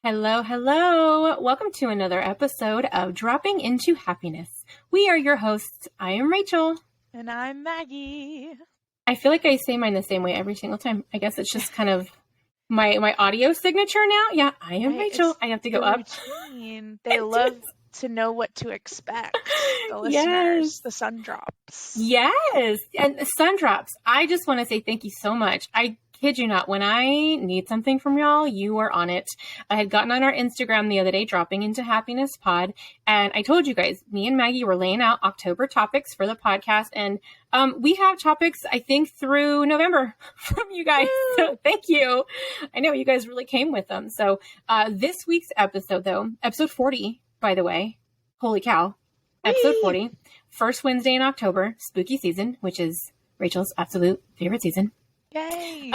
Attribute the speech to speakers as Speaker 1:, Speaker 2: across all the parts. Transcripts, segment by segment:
Speaker 1: Hello, hello. Welcome to another episode of Dropping into Happiness. We are your hosts. I am Rachel.
Speaker 2: And I'm Maggie.
Speaker 1: I feel like I say mine the same way every single time. I guess it's just kind of my audio signature now. Yeah, I am Rachel. I have to go up.
Speaker 2: Routine. They love to know what to expect. The listeners, the sun drops.
Speaker 1: Yes. And sun drops. I just want to say thank you so much. I kid you not, when I need something from y'all, you are on it. I had gotten on our Instagram the other day, Dropping into Happiness Pod, and I told you guys, me and Maggie were laying out October topics for the podcast, and we have topics, I think, through November from you guys. So thank you. I know you guys really came with them. So this week's episode, though, episode 40, by the way, holy cow, episode 40, first Wednesday in October, spooky season, which is Rachel's absolute favorite season.
Speaker 2: Yay!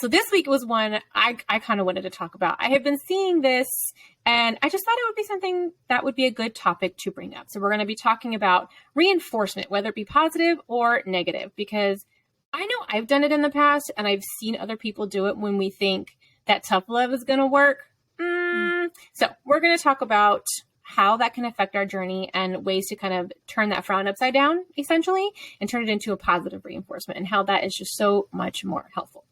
Speaker 1: So this week was one I kind of wanted to talk about. I have been seeing this, and I just thought it would be something that would be a good topic to bring up. So we're going to be talking about reinforcement, whether it be positive or negative, because I know I've done it in the past, and I've seen other people do it when we think that tough love is going to work. So we're going to talk about how that can affect our journey and ways to kind of turn that frown upside down, essentially, and turn it into a positive reinforcement, and how that is just so much more helpful.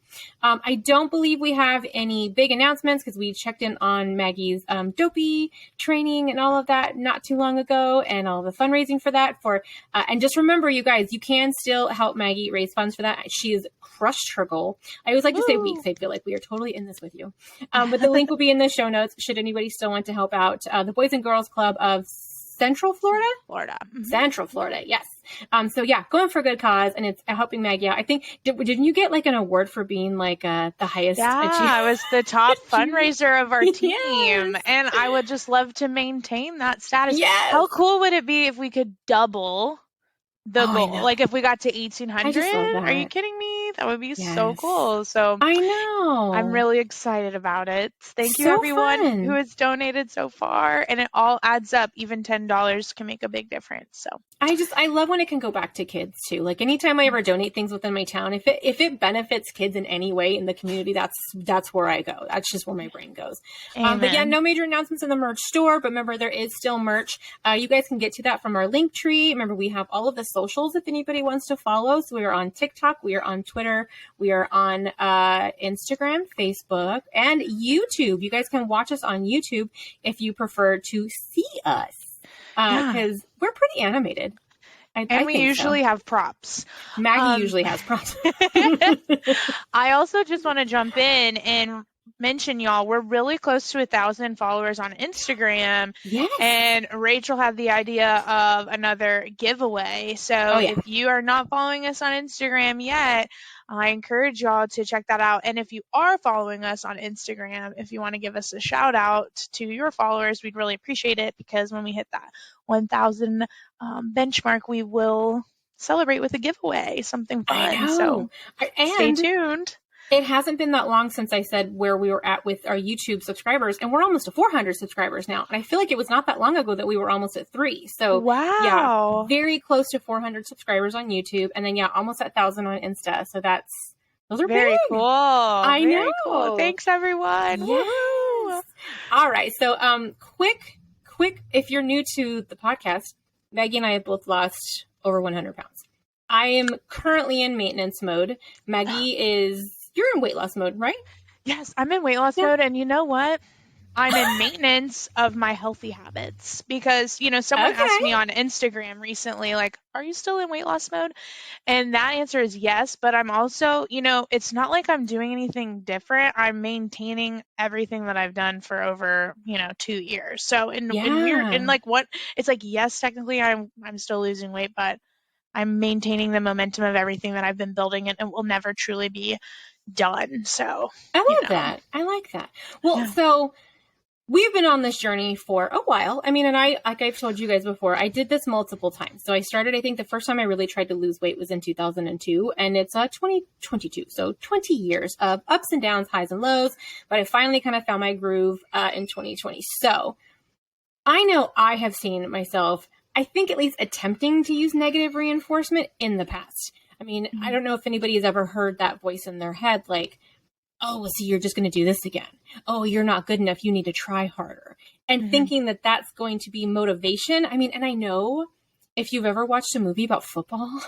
Speaker 1: I don't believe we have any big announcements because we checked in on Maggie's dopey training and all of that not too long ago, and all the fundraising for that. And just remember, you guys, you can still help Maggie raise funds for that. She has crushed her goal. I always like to say weeks. I feel like we are totally in this with you. But the link will be in the show notes should anybody still want to help out the Boys and Girls Club of Central Florida?
Speaker 2: Mm-hmm.
Speaker 1: Central Florida, yes. Going for a good cause, and it's helping Maggie out. I think, didn't you get like an award for being like the highest achiever?
Speaker 2: I was the top fundraiser of our team, and I would just love to maintain that status.
Speaker 1: Yes.
Speaker 2: How cool would it be if we could double the goal? Like if we got to 1,800? Are you kidding me? That would be so cool. So
Speaker 1: I know.
Speaker 2: I'm really excited about it. Thank you everyone who has donated so far, and it all adds up. Even $10 can make a big difference. So
Speaker 1: I love when it can go back to kids too. Like anytime I ever donate things within my town, if it benefits kids in any way in the community, that's where I go. That's just where my brain goes. But yeah, no major announcements in the merch store, but remember there is still merch. You guys can get to that from our link tree. Remember, we have all of the socials if anybody wants to follow. So we are on TikTok, we are on Twitter, we are on Instagram, Facebook, and YouTube. You guys can watch us on YouTube if you prefer to see us. Because we're pretty animated. I
Speaker 2: we usually have props.
Speaker 1: Maggie usually has props.
Speaker 2: I also just want to jump in and mention, y'all, we're really close to 1,000 followers on Instagram.
Speaker 1: Yes.
Speaker 2: And Rachel had the idea of another giveaway. So if you are not following us on Instagram yet, I encourage y'all to check that out. And if you are following us on Instagram, if you want to give us a shout out to your followers, we'd really appreciate it, because when we hit that 1,000 benchmark, we will celebrate with a giveaway, something fun. So stay tuned.
Speaker 1: It hasn't been that long since I said where we were at with our YouTube subscribers, and we're almost to 400 subscribers now. And I feel like it was not that long ago that we were almost at 3. So
Speaker 2: wow,
Speaker 1: very close to 400 subscribers on YouTube, and then almost at 1,000 on Insta. So those are
Speaker 2: very
Speaker 1: big.
Speaker 2: Cool.
Speaker 1: I know.
Speaker 2: Cool. Thanks everyone.
Speaker 1: Yes. All right. So quick, if you're new to the podcast, Maggie and I have both lost over 100 pounds. I am currently in maintenance mode. Maggie you're in weight loss mode, right?
Speaker 2: Yes, I'm in weight loss mode. And you know what? I'm in maintenance of my healthy habits, because, someone asked me on Instagram recently, like, are you still in weight loss mode? And that answer is yes. But I'm also, it's not like I'm doing anything different. I'm maintaining everything that I've done for over, 2 years. So yes, technically I'm still losing weight, but I'm maintaining the momentum of everything that I've been building, and it will never truly be done. So
Speaker 1: I love that. I like that. Well, so we've been on this journey for a while. I mean, and like I've told you guys before, I did this multiple times. So I started, I think the first time I really tried to lose weight was in 2002, and it's 2022. So 20 years of ups and downs, highs and lows, but I finally kind of found my groove in 2020. So I know I have seen myself, I think, at least attempting to use negative reinforcement in the past. I mean, I don't know if anybody has ever heard that voice in their head, like, oh, well, see, you're just going to do this again. Oh, you're not good enough. You need to try harder. And thinking that that's going to be motivation. I mean, and I know if you've ever watched a movie about football,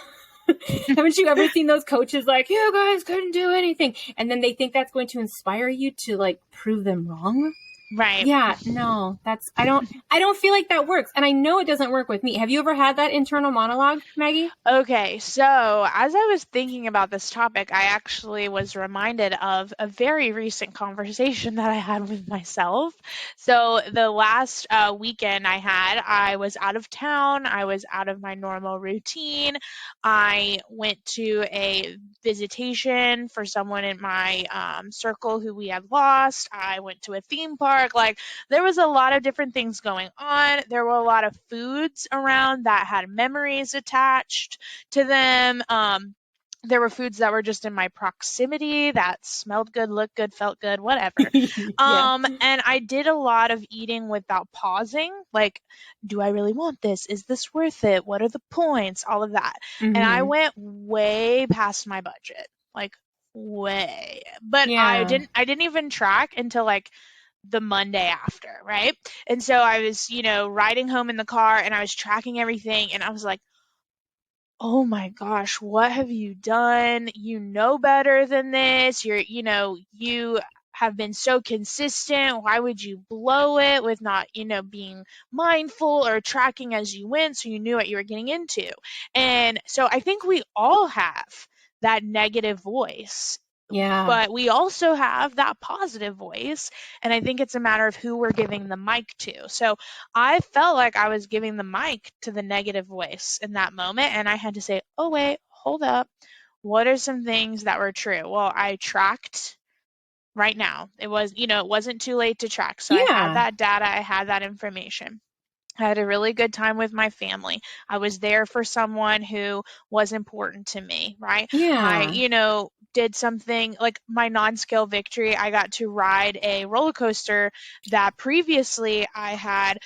Speaker 1: haven't you ever seen those coaches like, you guys couldn't do anything? And then they think that's going to inspire you to like prove them wrong.
Speaker 2: Right.
Speaker 1: Yeah, no, I don't feel like that works. And I know it doesn't work with me. Have you ever had that internal monologue, Maggie?
Speaker 2: Okay, so as I was thinking about this topic, I actually was reminded of a very recent conversation that I had with myself. So the last weekend I was out of town. I was out of my normal routine. I went to a visitation for someone in my circle who we had lost. I went to a theme park. Like, there was a lot of different things going on. There were a lot of foods around that had memories attached to them. There were foods that were just in my proximity that smelled good, looked good, felt good, whatever.
Speaker 1: Yeah.
Speaker 2: And I did a lot of eating without pausing. Like, do I really want this? Is this worth it? What are the points? All of that. And I went way past my budget, like way. But I
Speaker 1: Yeah.
Speaker 2: didn't even track until like the Monday after, right? And so I was, riding home in the car and I was tracking everything and I was like, oh my gosh, what have you done? You know better than this. You have been so consistent. Why would you blow it with not, being mindful or tracking as you went so you knew what you were getting into? And so I think we all have that negative voice,
Speaker 1: Yeah.
Speaker 2: but we also have that positive voice, and I think it's a matter of who we're giving the mic to. So I felt like I was giving the mic to the negative voice in that moment, and I had to say, oh wait, hold up, what are some things that were true? Well, I tracked right now. It wasn't too late to track, so I had
Speaker 1: Yeah.
Speaker 2: that data, I had that information. I had a really good time with my family. I was there for someone who was important to me, right? I,
Speaker 1: Yeah.
Speaker 2: did something like my non-scale victory. I got to ride a roller coaster that previously I had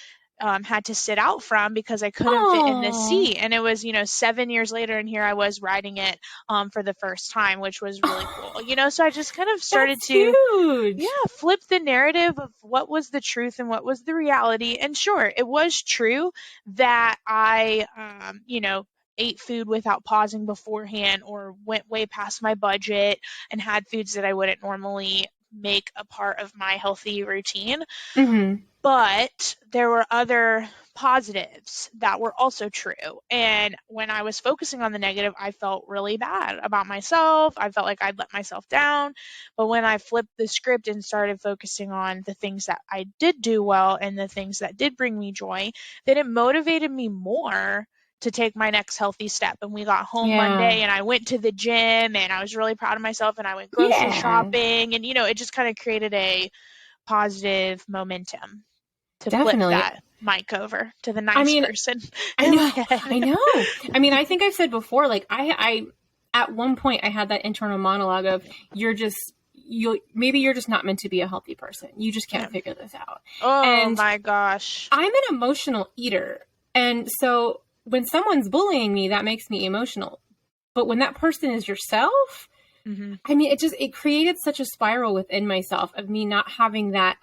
Speaker 2: to sit out from because I couldn't fit in the
Speaker 1: Oh.
Speaker 2: seat. And it was, 7 years later, and here I was riding it for the first time, which was really cool. So I just kind of started
Speaker 1: That's
Speaker 2: to,
Speaker 1: huge.
Speaker 2: flip the narrative of what was the truth and what was the reality. And sure, it was true that I, ate food without pausing beforehand or went way past my budget and had foods that I wouldn't normally make a part of my healthy routine. But there were other positives that were also true. And when I was focusing on the negative, I felt really bad about myself. I felt like I'd let myself down. But when I flipped the script and started focusing on the things that I did do well and the things that did bring me joy, then it motivated me more to take my next healthy step. And we got home
Speaker 1: Yeah.
Speaker 2: Monday and I went to the gym and I was really proud of myself and I went grocery
Speaker 1: Yeah.
Speaker 2: shopping and it just kind of created a positive momentum to flip
Speaker 1: Definitely.
Speaker 2: that mic over to the
Speaker 1: I
Speaker 2: nice
Speaker 1: mean,
Speaker 2: person
Speaker 1: I
Speaker 2: in my
Speaker 1: know.
Speaker 2: head.
Speaker 1: I know. I mean, I think I've said before, like I at one point I had that internal monologue of maybe you're just not meant to be a healthy person. You just can't figure this out.
Speaker 2: Oh
Speaker 1: And
Speaker 2: my gosh.
Speaker 1: I'm an emotional eater. And so when someone's bullying me, that makes me emotional. But when that person is yourself, I mean, it created such a spiral within myself of me not having that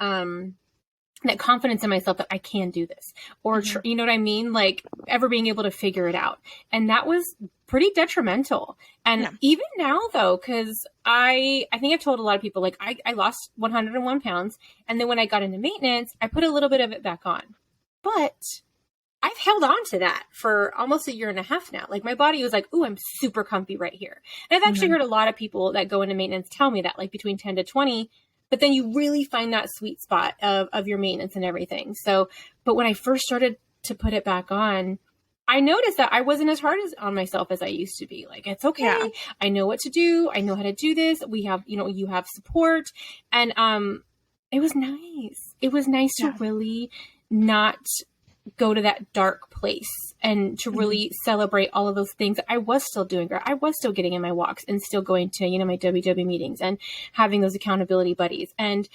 Speaker 1: confidence in myself that I can do this, or you know what I mean? Like ever being able to figure it out. And that was pretty detrimental. And even now though, cause I think I've told a lot of people, like I lost 101 pounds. And then when I got into maintenance, I put a little bit of it back on, but I've held on to that for almost a year and a half now. Like my body was like, ooh, I'm super comfy right here. And I've actually heard a lot of people that go into maintenance tell me that, like between 10 to 20, but then you really find that sweet spot of your maintenance and everything. So, but when I first started to put it back on, I noticed that I wasn't as hard on myself as I used to be. Like, it's okay. Yeah. I know what to do. I know how to do this. We have, you have support. And it was nice. It was nice to really not go to that dark place and to really celebrate all of those things. I was still doing great. I was still getting in my walks and still going to, my WW meetings and having those accountability buddies and,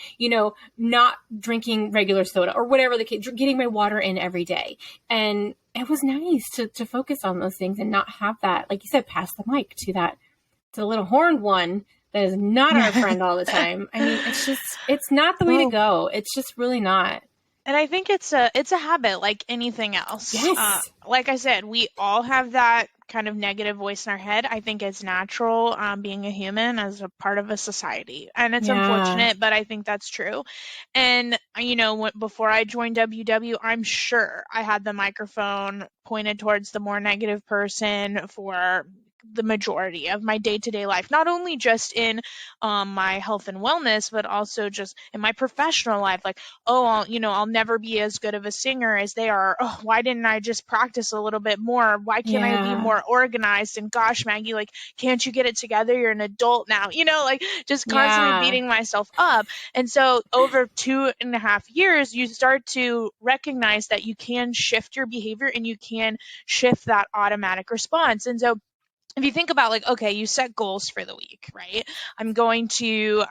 Speaker 1: not drinking regular soda or whatever the case, getting my water in every day. And it was nice to focus on those things and not have that, like you said, pass the mic to the little horned one That is not our friend all the time. I mean, it's not the way to go. It's just really not.
Speaker 2: And I think it's a habit like anything else.
Speaker 1: Yes.
Speaker 2: Like I said, we all have that kind of negative voice in our head. I think it's natural, being a human as a part of a society. And it's unfortunate, but I think that's true. And, before I joined WW, I'm sure I had the microphone pointed towards the more negative person for the majority of my day-to-day life, not only just in my health and wellness, but also just in my professional life. Like, oh, I'll never be as good of a singer as they are. Oh, why didn't I just practice a little bit more? Why can't I be more organized? And gosh, Maggie, like, can't you get it together? You're an adult now, like just constantly beating myself up. And so over 2.5 years, you start to recognize that you can shift your behavior and you can shift that automatic response. And so if you think about, like, okay, you set goals for the week, right? I'm going to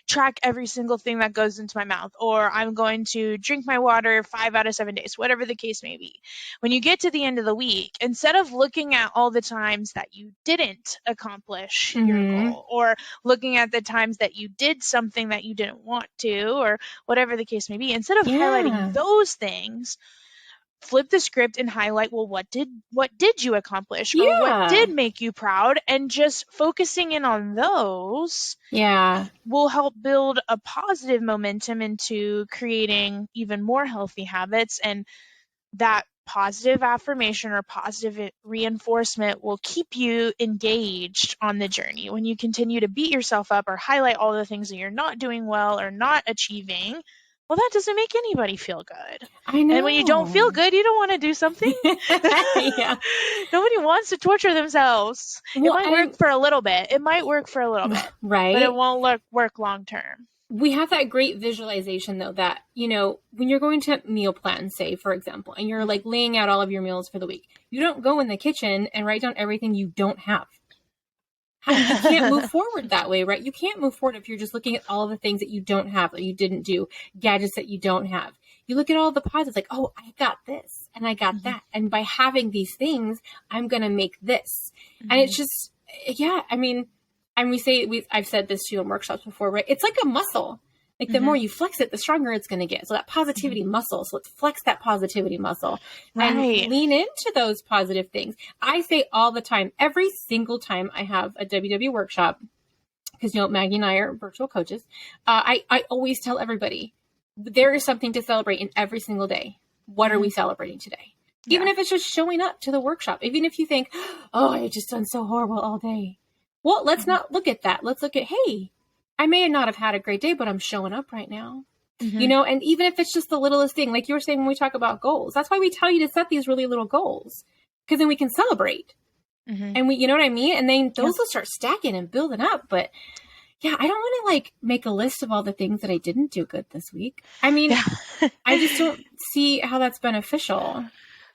Speaker 2: track every single thing that goes into my mouth, or I'm going to drink my water 5 out of 7 days, whatever the case may be. When you get to the end of the week, instead of looking at all the times that you didn't accomplish your goal, or looking at the times that you did something that you didn't want to, or whatever the case may be, instead of highlighting those things, flip the script and highlight, well, what did you accomplish, or what did make you proud, and just focusing in on those will help build a positive momentum into creating even more healthy habits. And that positive affirmation or positive reinforcement will keep you engaged on the journey. When you continue to beat yourself up or highlight all the things that you're not doing well or not achieving, well, that doesn't make anybody feel good.
Speaker 1: I know.
Speaker 2: And when you don't feel good, you don't want to do something. Nobody wants to torture themselves. Well, it might work for a little bit. Right. But it won't work long term.
Speaker 1: We have that great visualization, though, that, when you're going to meal plan, say, for example, and you're like laying out all of your meals for the week, you don't go in the kitchen and write down everything you don't have. You can't move forward that way, right? You can't move forward if you're just looking at all the things that you don't have, that you didn't do, gadgets that you don't have. You look at all the positives, like, oh, I got this and I got that. And by having these things, I'm going to make this. And it's just, I mean, and I've said this to you in workshops before, right? It's like a muscle. Like the more you flex it, the stronger it's going to get. So that positivity muscle. So let's flex that positivity muscle and lean into those positive things. I say all the time, every single time I have a WW workshop, because, Maggie and I are virtual coaches. I always tell everybody there is something to celebrate in every single day. What are we celebrating today? Even if it's just showing up to the workshop, even if you think, oh, I just done so horrible all day. Well, let's not look at that. Let's look at, hey, I may not have had a great day, but I'm showing up right now, and even if it's just the littlest thing, like you were saying, when we talk about goals, that's why we tell you to set these really little goals, because then we can celebrate and you know what I mean? And then those will start stacking and building up. But I don't want to make a list of all the things that I didn't do good this week. I mean, I just don't see how that's beneficial.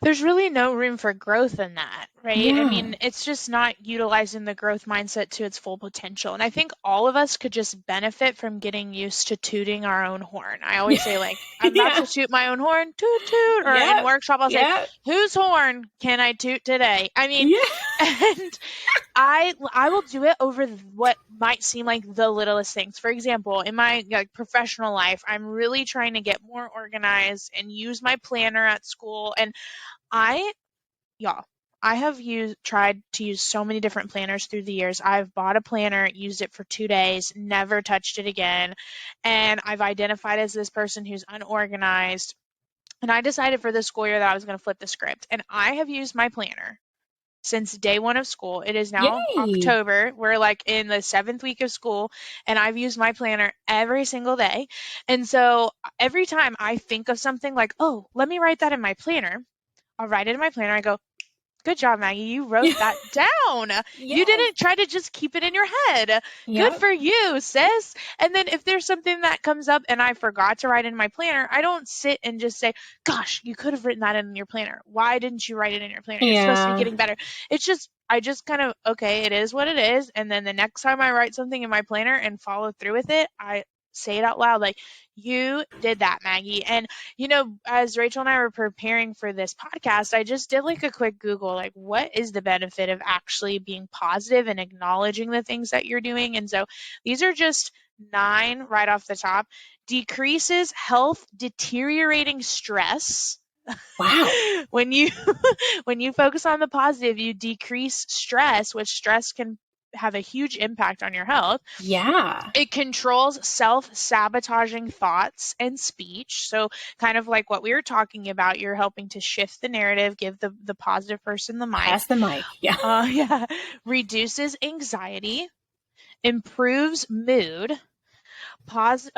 Speaker 2: There's really no room for growth in that, right? Yeah. I mean, it's just not utilizing the growth mindset to its full potential. And I think all of us could just benefit from getting used to tooting our own horn. I always say, like, I'm about to toot my own horn, toot, toot. Or in workshop, I'll say, whose horn can I toot today? I mean, and I will do it over what might seem like the littlest things. For example, in my professional life, I'm really trying to get more organized and use my planner at school. And I have tried to use so many different planners through the years. I've bought a planner, used it for 2 days, never touched it again. And I've identified as this person who's unorganized. And I decided for this school year that I was going to flip the script. And I have used my planner since day one of school. It is now October. We're in the 7th week of school, and I've used my planner every single day. And so every time I think of something like, oh, let me write that in my planner, I'll write it in my planner. I go, good job, Maggie. You wrote that down. You didn't try to just keep it in your head. Good for you, sis. And then if there's something that comes up and I forgot to write in my planner, I don't sit and just say, gosh, you could have written that in your planner. Why didn't you write it in your planner? You're supposed to be getting better. I just kind of, okay, it is what it is. And then the next time I write something in my planner and follow through with it, I Say it out loud. Like, you did that, Maggie. And, as Rachel and I were preparing for this podcast, I just did like a quick Google, like, what is the benefit of actually being positive and acknowledging the things that you're doing? And so these are just 9 right off the top. Decreases health deteriorating stress.
Speaker 1: Wow.
Speaker 2: When you focus on the positive, you decrease stress, which stress can have a huge impact on your health.
Speaker 1: Yeah.
Speaker 2: It controls self-sabotaging thoughts and speech. So kind of like what we were talking about, you're helping to shift the narrative, give the positive person the mic.
Speaker 1: Pass the mic. Yeah.
Speaker 2: Yeah. Reduces anxiety, improves mood,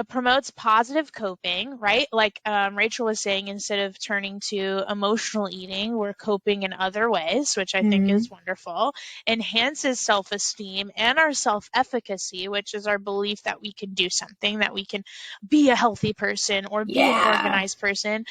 Speaker 2: promotes positive coping, right? Like Rachel was saying, instead of turning to emotional eating, we're coping in other ways, which I think is wonderful. Enhances self-esteem and our self-efficacy, which is our belief that we can do something, that we can be a healthy person or be an organized person.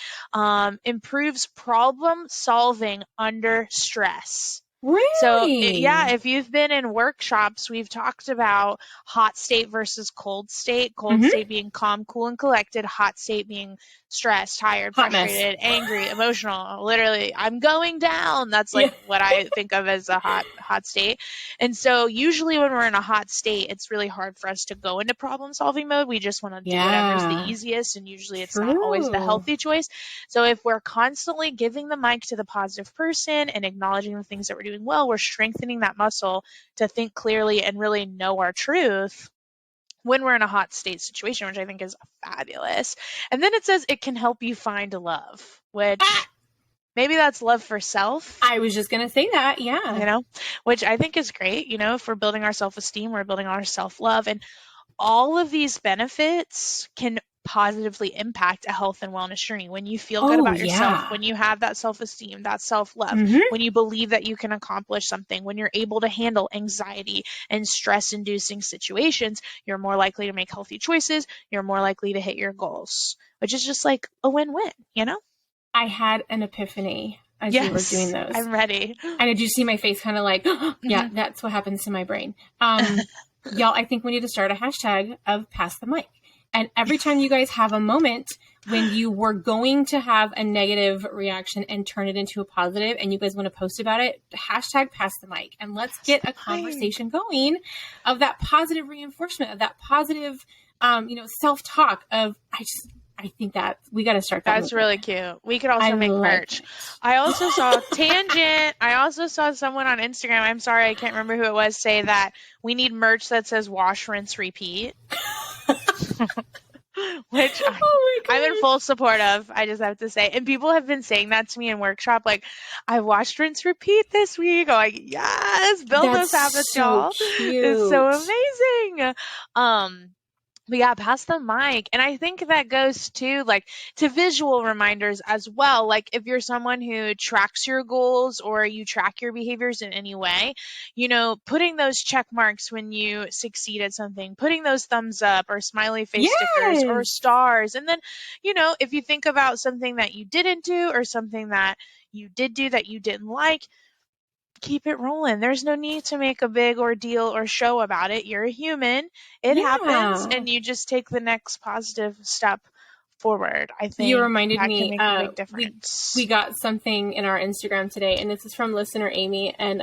Speaker 2: Improves problem solving under stress.
Speaker 1: Really?
Speaker 2: So, if you've been in workshops, we've talked about hot state versus cold state. Cold state being calm, cool, and collected. Hot state being stressed, tired, frustrated, angry, emotional. Literally, I'm going down. That's like what I think of as a hot state. And so usually when we're in a hot state, it's really hard for us to go into problem solving mode. We just want to do whatever's the easiest. And usually it's not always the healthy choice. So if we're constantly giving the mic to the positive person and acknowledging the things that we're doing well, we're strengthening that muscle to think clearly and really know our truth when we're in a hot state situation, which I think is fabulous. And then it says it can help you find love, which maybe that's love for self.
Speaker 1: I was just going to say that. Yeah.
Speaker 2: Which I think is great. If we're building our self-esteem, we're building our self-love, and all of these benefits can positively impact a health and wellness journey. When you feel good about yourself, when you have that self-esteem, that self-love, when you believe that you can accomplish something, when you're able to handle anxiety and stress-inducing situations, you're more likely to make healthy choices. You're more likely to hit your goals, which is just like a win-win,
Speaker 1: I had an epiphany as you were doing those.
Speaker 2: I'm ready.
Speaker 1: And did you see my face kind of like, yeah, that's what happens to my brain. Y'all, I think we need to start a hashtag of pass the mic. And every time you guys have a moment when you were going to have a negative reaction and turn it into a positive and you guys want to post about it, hashtag pass the mic. And let's get a conversation going of that positive reinforcement, of that positive, self-talk of, I think that we got to start that.
Speaker 2: That's really cute. We could also make merch. I also saw Tangent. I also saw someone on Instagram. I'm sorry, I can't remember who it was, say that we need merch that says wash, rinse, repeat. Which I'm in full support of, I just have to say. And people have been saying that to me in workshop, like, I washed, rinse, repeat this week. I'm like, yes, build those habits, y'all.
Speaker 1: Cute.
Speaker 2: It's so amazing. But yeah, pass the mic. And I think that goes to visual reminders as well. Like if you're someone who tracks your goals or you track your behaviors in any way, putting those check marks when you succeed at something, putting those thumbs up or smiley face stickers or stars. And then, if you think about something that you didn't do or something that you did do that you didn't like, keep it rolling. There's no need to make a big ordeal or show about it. You're a human. It happens, and you just take the next positive step forward. I think
Speaker 1: you reminded me.
Speaker 2: Can make a big difference.
Speaker 1: We got something in our Instagram today, and this is from listener Amy, and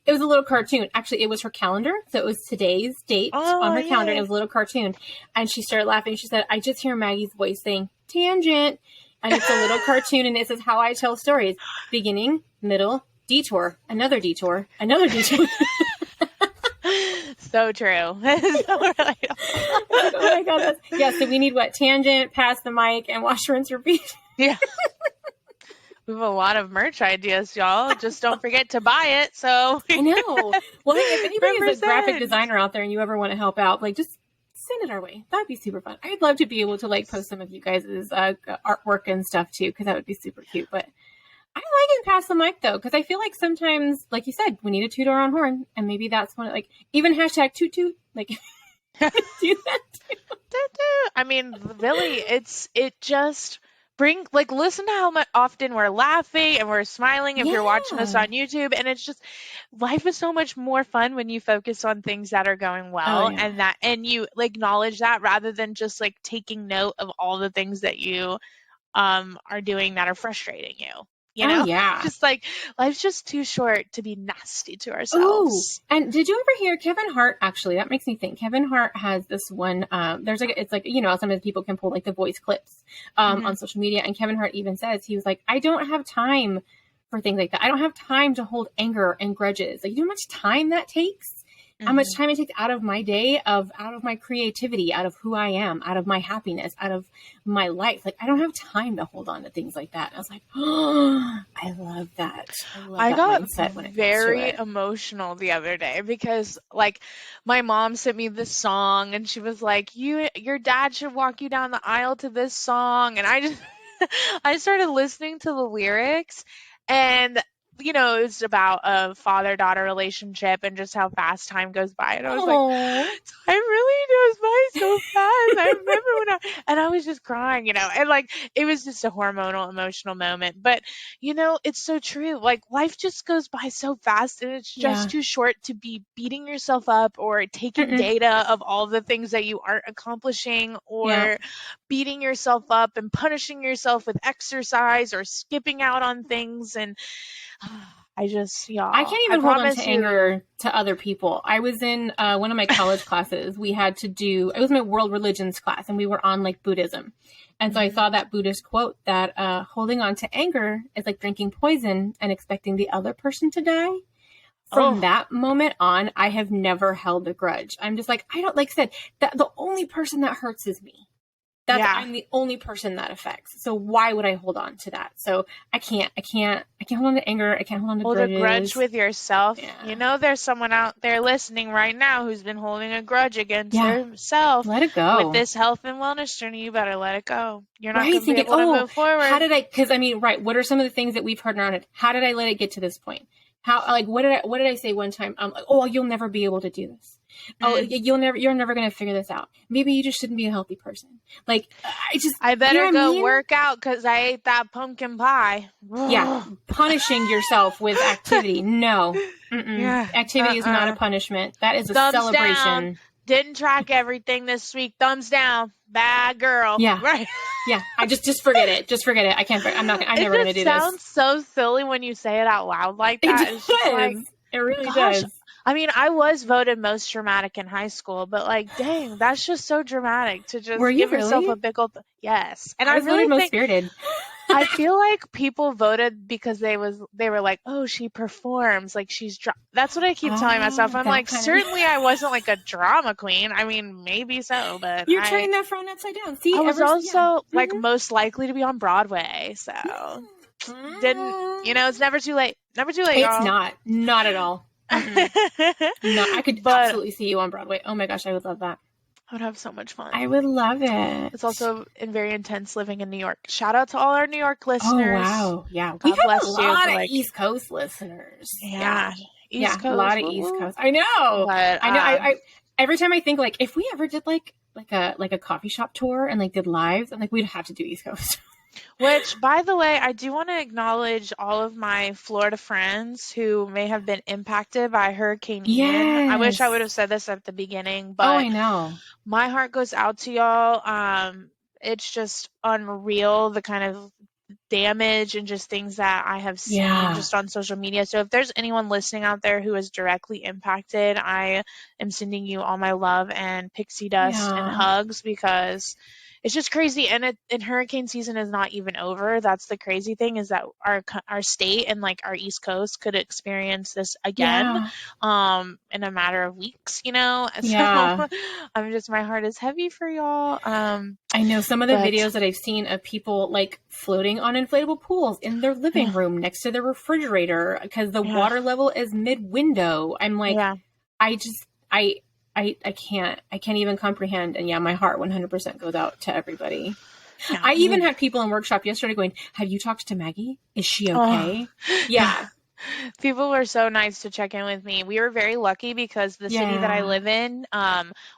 Speaker 1: it was a little cartoon. Actually, it was her calendar, so it was today's date on her calendar. And it was a little cartoon, and she started laughing. She said, "I just hear Maggie's voice saying tangent," and it's a little cartoon, and it says how I tell stories: beginning, middle, detour, another detour, another detour.
Speaker 2: So true. So relatable.
Speaker 1: Oh my God. So we need what? Tangent, pass the mic, and wash, rinse, repeat.
Speaker 2: Yeah. We have a lot of merch ideas, y'all. Just don't forget to buy it. So
Speaker 1: I know. Well, hey, if anybody is a graphic designer out there and you ever want to help out, just send it our way. That'd be super fun. I'd love to be able to post some of you guys' artwork and stuff too, because that would be super cute. But I like it pass the mic though, because I feel like sometimes, like you said, we need to toot our own horn, and maybe that's one. Even hashtag toot toot, do that too.
Speaker 2: I mean, really, it just listen to how much often we're laughing and we're smiling if you're watching us on YouTube. And it's just, life is so much more fun when you focus on things that are going well, and you acknowledge that rather than just taking note of all the things that you are doing that are frustrating you. You know, just life's just too short to be nasty to ourselves.
Speaker 1: Oh, and did you ever hear Kevin Hart? Actually, that makes me think. Kevin Hart has this one. It's sometimes people can pull the voice clips on social media, and Kevin Hart even says, he was like, I don't have time for things like that. I don't have time to hold anger and grudges. You know how much time that takes? How much time it takes out of my day, out of my creativity, out of who I am, out of my happiness, out of my life. I don't have time to hold on to things like that. And I was like, oh, I love that.
Speaker 2: I got very emotional the other day because my mom sent me this song and she was like, your dad should walk you down the aisle to this song. And I just, I started listening to the lyrics, and it's about a father-daughter relationship and just how fast time goes by. And I was like, time really goes by so fast. I remember and I was just crying, and it was just a hormonal, emotional moment. But, it's so true. Life just goes by so fast, and it's just too short to be beating yourself up or taking data of all the things that you aren't accomplishing, or beating yourself up and punishing yourself with exercise or skipping out on things. And I can't
Speaker 1: even hold on to anger to other people. I was in one of my college classes. It was my world religions class, and we were on Buddhism. And so I saw that Buddhist quote that holding on to anger is like drinking poison and expecting the other person to die. From that moment on, I have never held a grudge. I'm just I said, that the only person that hurts is me. I'm the only person that affects. So why would I hold on to that? So I can't hold on to anger. I can't hold on to grudges.
Speaker 2: Hold a grudge with yourself. Yeah. There's someone out there listening right now who's been holding a grudge against herself.
Speaker 1: Let it go.
Speaker 2: With this health and wellness journey, you better let it go. You're not going to be able to move forward.
Speaker 1: What are some of the things that we've heard around it? How did I let it get to this point? What did I say one time? You'll never be able to do this. You're never going to figure this out. Maybe you just shouldn't be a healthy person.
Speaker 2: I better go work out because I ate that pumpkin pie.
Speaker 1: Yeah. Punishing yourself with activity. No. Activity is not a punishment. That is a celebration.
Speaker 2: Down. Didn't track everything this week. Thumbs down. Bad girl.
Speaker 1: Yeah. Right. Yeah. I just forget it. Just forget it. I'm never going to do this.
Speaker 2: It sounds so silly when you say it out loud like that.
Speaker 1: It does. It really does.
Speaker 2: I mean, I was voted most dramatic in high school, but dang, that's just so dramatic to just give yourself a big old yes. And I really
Speaker 1: voted most spirited.
Speaker 2: I feel like people voted because they were like, oh, she performs that's what I keep telling myself. I'm certainly I wasn't a drama queen. I mean, maybe so, but
Speaker 1: you're turning that frown upside down. See,
Speaker 2: I was also most likely to be on Broadway, so didn't it's never too late. Never too late.
Speaker 1: It's not at all. No, I could absolutely see you on Broadway. Oh my gosh, I would love that.
Speaker 2: I would have so much fun.
Speaker 1: I would love it.
Speaker 2: It's also very intense living in New York. Shout out to all our New York listeners.
Speaker 1: Oh wow, yeah, we have a lot of East Coast listeners.
Speaker 2: Yeah,
Speaker 1: East Coast. A lot of East Coast. I know. But, I know. I every time I think if we ever did like a coffee shop tour and did lives, I'm we'd have to do East Coast.
Speaker 2: Which, by the way, I do want to acknowledge all of my Florida friends who may have been impacted by Hurricane Ian. I wish I would have said this at the beginning, but
Speaker 1: I know.
Speaker 2: My heart goes out to y'all. It's just unreal, the kind of damage and just things that I have seen just on social media. So if there's anyone listening out there who is directly impacted, I am sending you all my love and pixie dust and hugs, because it's just crazy. And hurricane season is not even over. That's the crazy thing, is that our state and our East Coast could experience this again in a matter of weeks, So my heart is heavy for y'all.
Speaker 1: I know some of the videos that I've seen of people floating on inflatable pools in their living room next to their refrigerator because the water level is mid-window. I'm I can't even comprehend. And my heart 100% goes out to everybody. I even had people in workshop yesterday going, have you talked to Maggie? Is she okay?
Speaker 2: People were so nice to check in with me. We were very lucky because the city that I
Speaker 1: Yeah.
Speaker 2: live in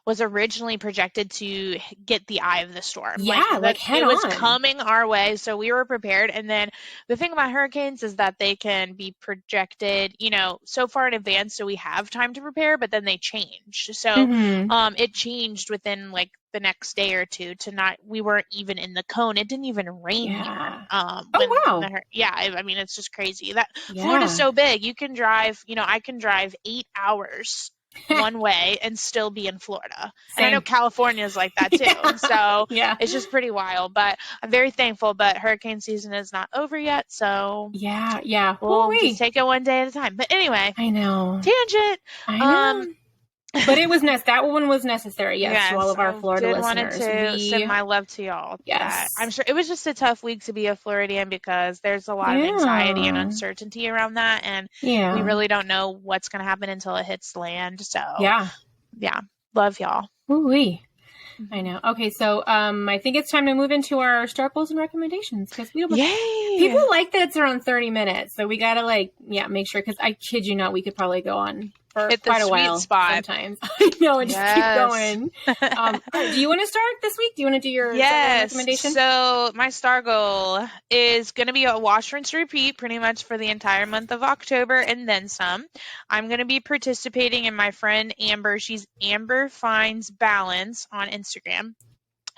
Speaker 2: was originally projected to get the eye of the storm. Like
Speaker 1: Yeah, like head
Speaker 2: it was
Speaker 1: on.
Speaker 2: coming our way, so we were prepared. And then the thing about hurricanes is that they can be projected, so far in advance, so we have time to prepare, but then they change. So
Speaker 1: Mm-hmm.
Speaker 2: it changed within like the next day or two to not we weren't even in the cone. It didn't even rain here.
Speaker 1: Yeah.
Speaker 2: When
Speaker 1: Oh, wow.
Speaker 2: yeah, I mean it's just crazy. That Florida's
Speaker 1: Yeah.
Speaker 2: so big. You can drive, I can drive 8 hours one way and still be in Florida. And I know
Speaker 1: Same.
Speaker 2: California is like that too.
Speaker 1: Yeah.
Speaker 2: So
Speaker 1: Yeah.
Speaker 2: it's just pretty wild. But I'm very thankful. But hurricane season is not over yet. So
Speaker 1: Yeah. Yeah.
Speaker 2: we'll just
Speaker 1: Woo-wee.
Speaker 2: take it one day at a time. But anyway,
Speaker 1: I know.
Speaker 2: tangent.
Speaker 1: I
Speaker 2: Um,
Speaker 1: know. But it was that one was necessary. Yes, to all
Speaker 2: yes,
Speaker 1: of our
Speaker 2: I
Speaker 1: Florida
Speaker 2: did wanted
Speaker 1: listeners.
Speaker 2: to send
Speaker 1: We
Speaker 2: my love to y'all.
Speaker 1: yes.
Speaker 2: That I'm sure it was just a tough week to be a Floridian because there's a lot of anxiety and
Speaker 1: Yeah.
Speaker 2: uncertainty around that, and we
Speaker 1: Yeah.
Speaker 2: really don't know what's going to happen until it hits land. So,
Speaker 1: Yeah.
Speaker 2: yeah, love y'all.
Speaker 1: Woo-wee. I
Speaker 2: Mhm.
Speaker 1: know. Okay, so I think it's time to move into our star polls and recommendations because
Speaker 2: Yay!
Speaker 1: people like that it's around 30 minutes, so we gotta make sure, because I kid you not, we could probably go on for
Speaker 2: Hit the
Speaker 1: quite a
Speaker 2: sweet
Speaker 1: while
Speaker 2: spot.
Speaker 1: sometimes. I know, and just keep
Speaker 2: Yes.
Speaker 1: going. Do you want to start this week? Do you want to do your
Speaker 2: Yes.
Speaker 1: recommendation?
Speaker 2: So my star goal is going to be a wash, rinse, repeat pretty much for the entire month of October and then some. I'm going to be participating in my friend Amber. She's Amber Finds Balance on Instagram.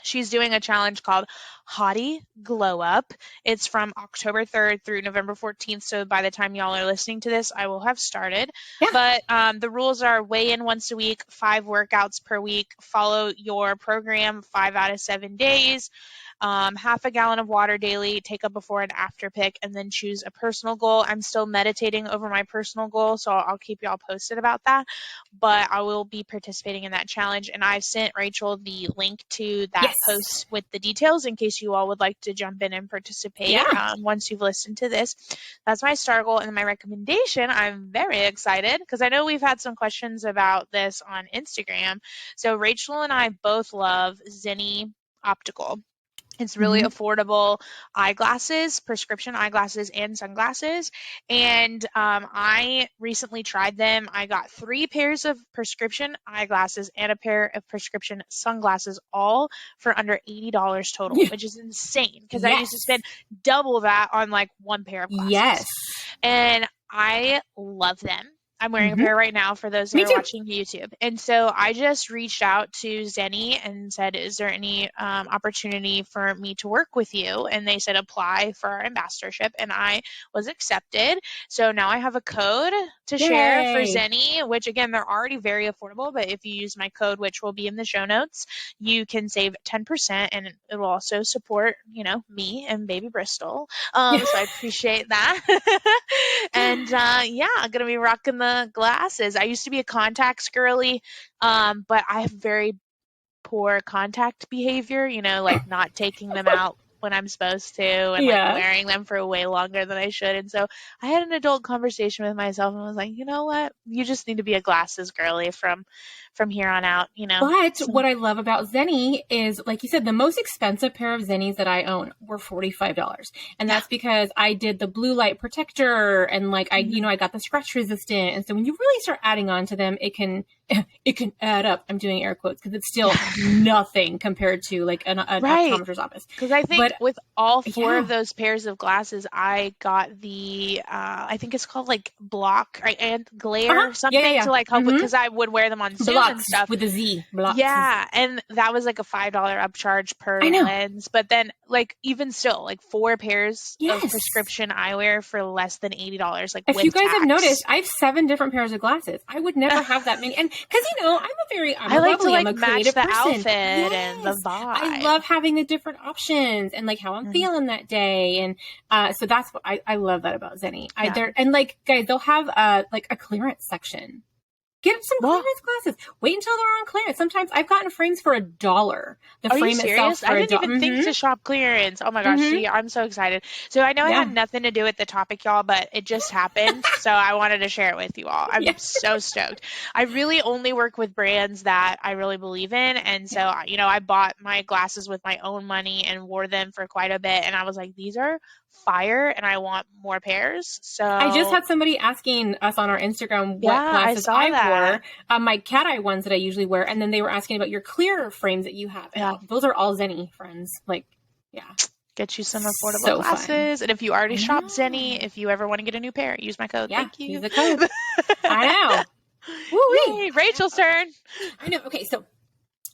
Speaker 2: She's doing a challenge called Hottie Glow Up. It's from October 3rd through November 14th. So by the time y'all are listening to this, I will have started.
Speaker 1: Yeah.
Speaker 2: But the rules are weigh in once a week, 5 workouts per week, follow your program 5 out of 7 days, half a gallon of water daily, take a before and after pic, and then choose a personal goal. I'm still meditating over my personal goal, so I'll keep y'all posted about that. But I will be participating in that challenge, and I've sent Rachel the link to that post with the details in case you all would like to jump in and participate once you've listened to this. That's my star goal. And my recommendation, I'm very excited because I know we've had some questions about this on Instagram. So Rachel and I both love Zenni Optical. It's really affordable eyeglasses, prescription eyeglasses, and sunglasses. And I recently tried them. I got 3 pairs of prescription eyeglasses and a pair of prescription sunglasses, all for under $80 total, which is insane because I used to spend double that on like one pair of glasses.
Speaker 1: Yes.
Speaker 2: And I love them. I'm wearing a pair right now for those that are watching YouTube. And so I just reached out to Zenni and said, is there any opportunity for me to work with you? And they said, apply for our ambassadorship. And I was accepted. So now I have a code to share for Zenni, which again, they're already very affordable. But if you use my code, which will be in the show notes, you can save 10% and it will also support, me and baby Bristol. So I appreciate that. And I'm going to be rocking the glasses. I used to be a contacts girly, but I have very poor contact behavior, like not taking them out when I'm supposed to and like wearing them for way longer than I should. And so I had an adult conversation with myself and was like, you know what? You just need to be a glasses girly from here on out,
Speaker 1: But what I love about Zenni is, like you said, the most expensive pair of Zennis that I own were $45. And that's because I did the blue light protector and like I got the scratch resistant. And so when you really start adding on to them, it can add up. I'm doing air quotes because it's still nothing compared to like an optometrist's office.
Speaker 2: Because I think with all 4 of those pairs of glasses, I got the I think it's called like block and glare something to like help with, because I would wear them on Zoom and stuff
Speaker 1: with a Z. Blocks.
Speaker 2: Yeah, and that was like a $5 upcharge per lens. But then like even still, like 4 pairs of prescription eyewear for less than $80. Like
Speaker 1: if you guys have noticed, I have 7 different pairs of glasses. I would never have that many, and because I like to like
Speaker 2: match the
Speaker 1: person.
Speaker 2: Outfit and the vibe.
Speaker 1: I love having the different options and like how I'm feeling that day, and so that's what I love that about Zenni. And like guys, they'll have like a clearance section Get some clearance glasses. Wait until they're on clearance. Sometimes I've gotten frames for $1. The
Speaker 2: Are
Speaker 1: frame
Speaker 2: you serious?
Speaker 1: itself for
Speaker 2: I didn't even think to shop clearance. Oh my gosh, see, I'm so excited. So I know it had nothing to do with the topic, y'all, but it just happened. So I wanted to share it with you all. I'm so stoked. I really only work with brands that I really believe in. And so, you know, I bought my glasses with my own money and wore them for quite a bit. And I was like, these are fire and I want more pairs. So
Speaker 1: I just had somebody asking us on our Instagram what glasses I wore, my cat eye ones that I usually wear, and then they were asking about your clear frames that you have. And those are all Zenny friends. Like,
Speaker 2: get you some affordable glasses. And if you already shop Zenny, if you ever want to get a new pair, use my code. Thank you.
Speaker 1: Use the code. I know.
Speaker 2: Yay, Rachel's turn.
Speaker 1: I know. Okay, so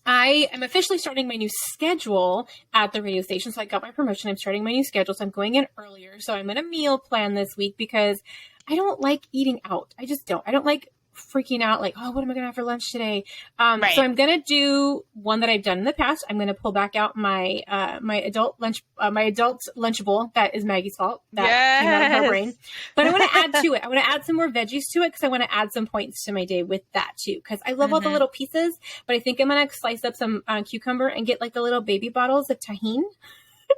Speaker 1: I am officially starting my new schedule at the radio station. So I got my promotion. I'm starting my new schedule. So I'm going in earlier. So I'm going to meal plan this week because I don't like eating out. I just don't. I don't like freaking out like, oh, what am I going to have for lunch today? So I'm going to do one that I've done in the past. I'm going to pull back out my adult Lunchable. That is Maggie's fault. That came out of her brain. But I want to add to it. I want to add some more veggies to it because I want to add some points to my day with that too. Because I love all the little pieces, but I think I'm going to slice up some cucumber and get like the little baby bottles of tahine.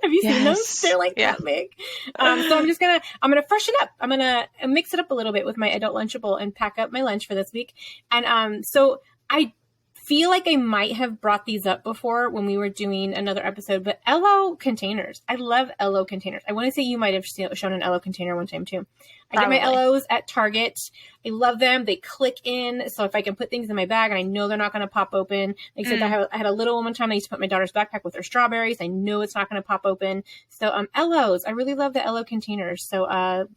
Speaker 1: Have you seen those? They're like that big. So I'm gonna freshen up. I'm gonna mix it up a little bit with my adult Lunchable and pack up my lunch for this week. And so I feel like I might have brought these up before when we were doing another episode, but Ello containers. I love Ello containers. I want to say you might have shown an Ello container one time too. I get my Ellos at Target. I love them. They click in. So if I can put things in my bag and I know they're not going to pop open. Like I said, I had a little one time I used to put my daughter's backpack with her strawberries. I know it's not going to pop open. So Ellos, I really love the Ello containers. So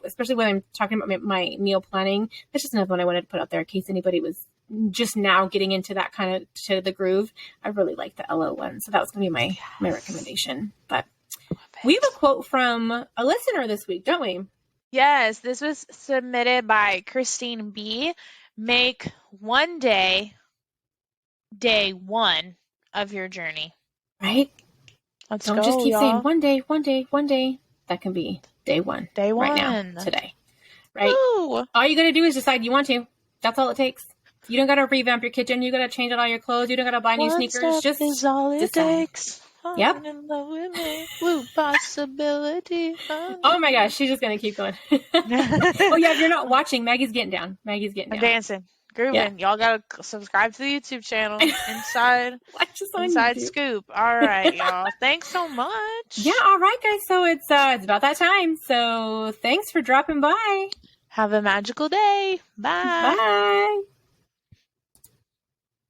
Speaker 1: especially when I'm talking about my meal planning, that's just another one I wanted to put out there in case anybody was just now getting into that kind of to the groove. I really like the Ello one. So that was going to be my recommendation. But we have a quote from a listener this week, don't we?
Speaker 2: Yes, this was submitted by Christine B. Make one day one of your journey.
Speaker 1: Right? Don't just keep saying one day. That can be day one.
Speaker 2: Day one.
Speaker 1: Right now, today. Right?
Speaker 2: Ooh.
Speaker 1: All you got to do is decide you want to. That's all it takes. You don't got to revamp your kitchen. You got to change out all your clothes. You don't got to buy new sneakers. Just
Speaker 2: is all it takes.
Speaker 1: Yep.
Speaker 2: In love with me. Blue possibility.
Speaker 1: Oh my gosh, she's just gonna keep going. Oh yeah, if you're not watching, Maggie's getting down. I'm
Speaker 2: dancing, grooving. Y'all gotta subscribe to the YouTube channel. Inside Scoop. All right, y'all. Thanks so much.
Speaker 1: Yeah. All right, guys. So it's about that time. So thanks for dropping by.
Speaker 2: Have a magical day. Bye.
Speaker 1: Bye.